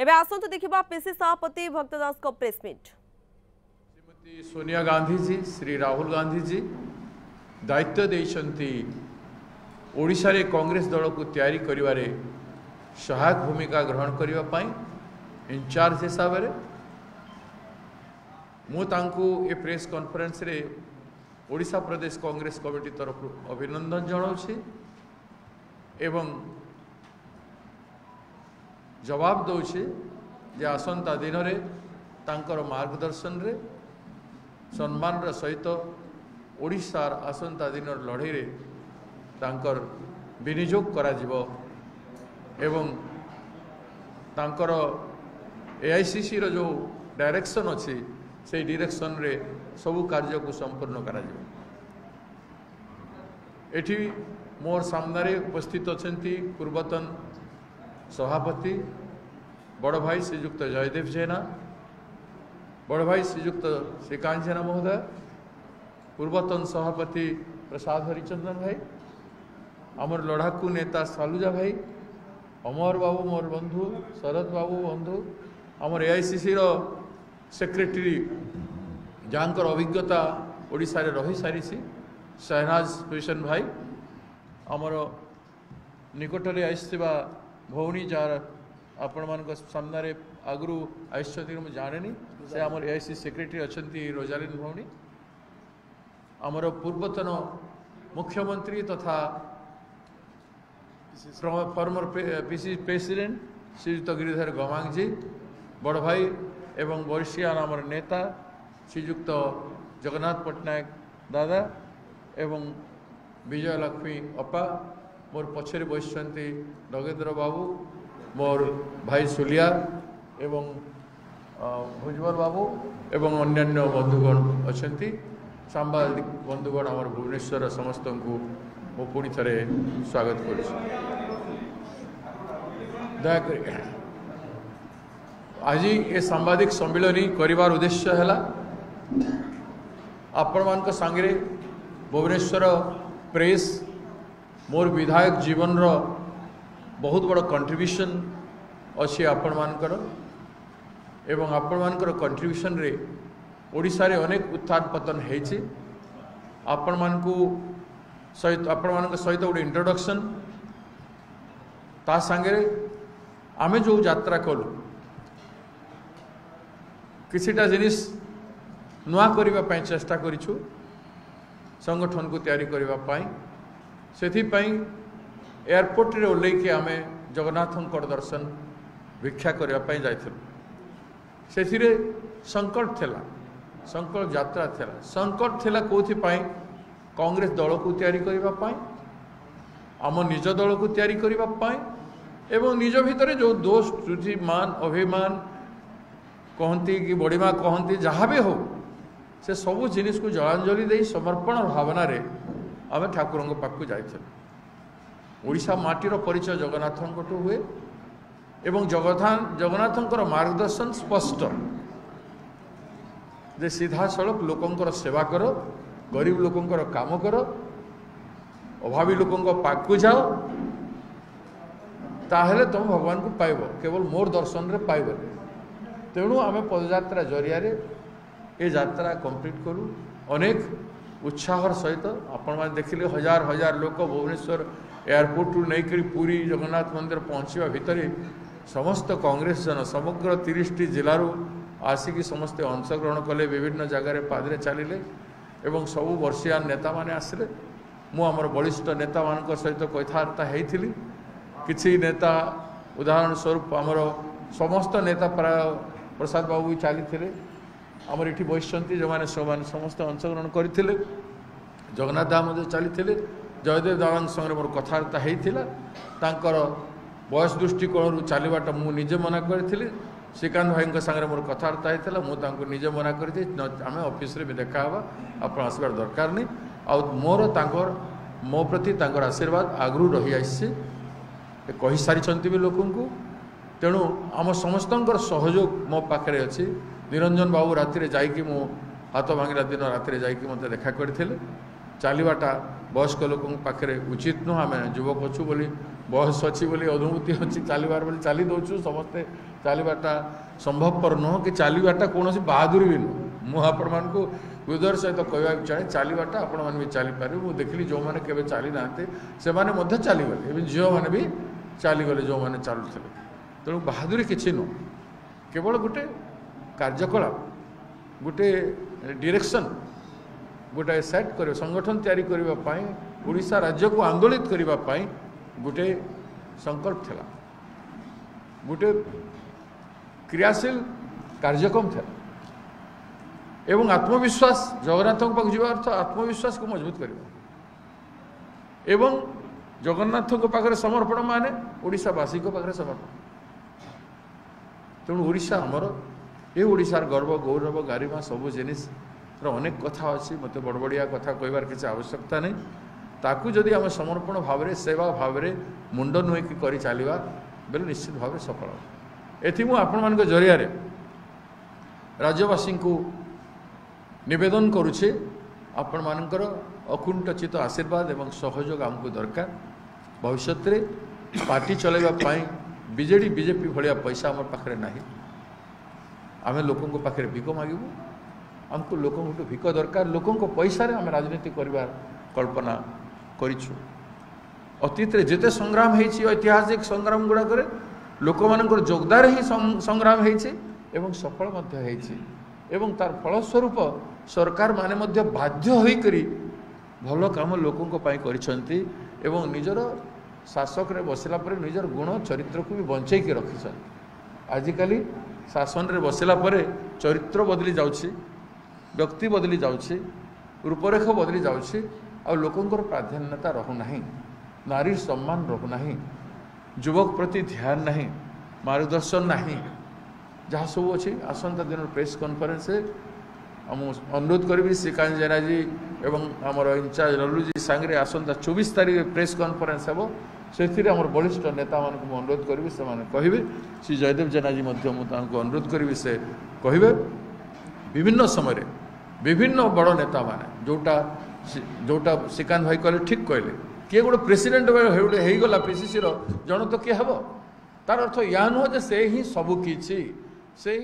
एबे आसंतु देखिबा पीसी सभापति भक्त दास को प्रेस मीट। श्रीमती सोनिया गांधी जी श्री राहुल गांधी जी दायित्व देइछंती ओडिशा रे कांग्रेस दल को तैयारी करिवारे सहायक भूमिका ग्रहण करिवा पाई इंचार्ज हिसाब रे मु तांको ए प्रेस कॉन्फ्रेंस रे ओडिशा प्रदेश कांग्रेस कमिटी तरफ अभिनंदन जनाउछि एवं जवाब दौछि जे आसंता दिन रे तांकर मार्गदर्शन रे सम्मान सहित ओडिशार आसंता दिन लड़ाई रे तांकर विनियोग करा जिवो एवं तांकर एआईसीसी रो जो डायरेक्शन अछि से डायरेक्शन रे सबु कार्य को संपूर्ण करा जिवो। एठी मोर सामने उपस्थित अछंती पूर्वतन सभापति बड़ भाई श्रीयुक्त जयदेव जेना, बड़ भाई श्रीयुक्त श्रीकांत जेना महोदय, पूर्वतन सभापति प्रसाद हरिचंदन भाई, आमर लड़ाकू नेता सालुजा भाई, अमर बाबू मोर बंधु, शरद बाबू बंधु, आमर एआईसीसी रो सेक्रेटरी जानकर अभिज्ञता ओडिशा रे रही सारी शहनाज हुसैन भाई, आमर निकट में आसवा भौणी जार आपण मान सामने आगु आसती मुझे जाने से आमर एआईसी सेक्रेटरी अच्छा रोजालिन भौणी, आमर पूर्वतन मुख्यमंत्री तथा फॉर्मर पीसी प्रेसिडेंट श्रीयुक्त गिरिधर गमांग जी, बड़ भाई एवं वरिष्ठियान आमर नेता श्रीयुक्त जगन्नाथ पट्टनायक दादा एवं विजय लक्ष्मी अपा, मोर पछरे बसचंती नगेंद्र बाबू, मोर भाई सुलिया एवं भुजबल बाबू एवं अन्यान्य बंधुगण अछंती, सांबादिक बंधुगण आमर भुवनेश्वर समस्त को मु पुणी थे स्वागत कर। दयाकर आज ये सांबादिक सम्मिलनी करिवार उद्देश्य है आपण मान सांगे भुवनेश्वर प्रेस मोर विधायक जीवन रो बहुत बड़ कंट्रीब्यूशन अच्छी आपण मानकर एवं आपण मानकर कंट्रीब्यूशन रे ओडिशा रे अनेक उत्थान पतन हेछि। आपण मानकु सहित आपण मानक सहित गोटे इंट्रोडक्शन ता संगे आमे जो यात्रा कलु किसिटा जिनिस नुआ करिबा पई चेष्टा करिछु संगठन को तैयारी करिबा पई सेथि पई एयरपोर्ट रे ओल्लेके आमे जगन्नाथंकर दर्शन भिक्षा करिबा पई जाइथिलु। सेथिरे संकट थिला, संकट यात्रा थिला, संकट थिला कोथि पई कांग्रेस दल को तैयारी करिबा पई, आम निज दल को तैयारी करिबा पई एवं निज भितरे जो दोष त्रुटि मान अभिमान कहती कि बड़ीमा कहती जहाँ भी हो से सबू जिनिस को जलांजलि दे समर्पण भावना रे आम ठाकुर पाखु जाइथिलु। ओडिशा माटीर परिचय जगन्नाथंकटू हुए एवं जगन्नाथंकर मार्गदर्शन स्पष्ट जे सीधा सड़क लोकंकर सेवा कर, गरीब लोकंकर काम कर, अभावी लोकंक पाखु जाओ, ताहेले तुम भगवान को पाइब, केवल मोर दर्शन रे पाइब। तेणु आम पदयात्रा जरिया ये यात्रा कंप्लीट करूँ अनेक उत्साहर सहित। आपण मैंने देखिले हजार हजार लोक भुवनेश्वर एयरपोर्ट रु नहीं करी पूरी जगन्नाथ मंदिर पहुँचवा भितर समस्त कांग्रेस जन समग्र 30टी जिलूर आसिकी समस्ते अंशग्रहण कले, विभिन्न जगार पादरे चलिले एवं सबू वर्षिया नेता माने आसिले। मु आमर बलिष्ठ नेता मान सहित कथबार्ता होइथिली। किछि नेता उदाहरण स्वरूप आमर समस्त नेता प्राय प्रसाद बाबू चली आमर ये बसती जो मैंने समस्त अंशग्रहण करते, जगन्नाथ दादा मध्य चली, जयदेव दादा संगे मोर कथबार्ता होता, बयस दृष्टिकोण चलवाटा मुझे मना करी, श्रीकांत भाई सागर मोर कथबार्ता होता, मुझे निजे मना कर आम ऑफिस रे भी देखा आप आसबार दरकार नहीं। आ मोर मो प्रति आशीर्वाद आगु रही आसी कही सारी भी लोक। तेणु आम समस्त सहयोग मो पाखे अच्छी। निरंजन बाबू राति जाकि मो हाथ भांगा दिन राति जाकि मत देखा करते, चलवाटा वयस्क लोक पाखे उचित नुह, आम युवक अच्छु बोली बयस अच्छी बोली अनुभूति अच्छी चलबार बोली चली दौचु समस्ते चलवाटा संभवपर नुह कि चलवाटा कौन बहादुरी भी नुह मुझे आपण मानक हृदय सहित कहवाक चाहे चलवाटा आपण मैंने भी चलीपर मुझे देखली जो मैंने केवे चली ना से चलीगले एवं झील मैंने भी चलीगले जो मैंने चलुते तेणु बहादुरी किसी नुह केवल गोटे कार्यकलाप गोटे डायरेक्शन गोटे सेट कर संगठन तैयारी करने ओडिशा राज्य को आंदोलित करने गोटे संकल्प थिला गोटे क्रियाशील कार्यक्रम था एवं आत्मविश्वास जगन्नाथ पाक जा अर्थ आत्मविश्वास को मजबूत करवा एवं जगन्नाथ पाखे समर्पण माने ओडिशावासी पाखे समर्पण तेणु ओडिशा आमर ये ओडिशार गर्व गौरव गारिमा सबू जिनिस अनेक कथा अच्छी मत बड़ बड़िया कथा कहबार किसी आवश्यकता नहीं ताकू जदि आम समर्पण भाव में सेवा भाव में मुंड नुईकी कर चलवा बेले निश्चित भाव सफल एथि मु आपण मान जरिया राज्यवासी को निवेदन करुचे आपण मानकर अकुंठचित आशीर्वाद एवं सहयोग आमको दरकार भविष्य में पार्टी चलैया बीजेडी बीजेपी भाया पैसा आम पाखे ना आम लोकों पाखे भिक मागबू आमको लोकों भिक दरकार लोकों पैसा आम राजनीति करवार कल्पना करिछु अतीत रे जेते संग्राम हेछि ऐतिहासिक संग्राम गुड़ाक लोक मानकर जोगदार ही संग्राम हेछि एवं सफल मध्य हेछि एवं तार फलस्वरूप सरकार माने मध्य बाध्य होई करी भल काम लोकों पाई करिसंती एवं निजर शासक रे बसिला पर निजर गुण चरित्र को भी बंचै के रखिसन आजिकली शासन रे बसिला पर चरित्र बदली जाउछि व्यक्ति बदली जाउछि रूपरेख बदली जाउछि आ लोकंकर प्राधान्यता रहूना नारी सम्मान रहूना युवक प्रति ध्यान नहीं मार्गदर्शन नहीं जहाँ सब अच्छी आसंता दिन प्रेस कॉन्फ्रेंस अनुरोध करी श्रीकांत जेना जी एवं आमर इंचार्ज लल्लूजी सांगे आसंता 24 तारीख प्रेस कॉन्फ्रेंस हे से आम बलिष्ठ नेता मान अनुरोध करी से कहे श्री जयदेव जेना जी अनुरोध करी से कहे विभिन्न समय विभिन्न बड़ नेता माने जोटा श्रीकांत भाई कहले ठीक कहले किए गोटे प्रेसिडेंट होगला पीसीसी जन तो किए हम तार अर्थ या नुह से ही सबकि से ही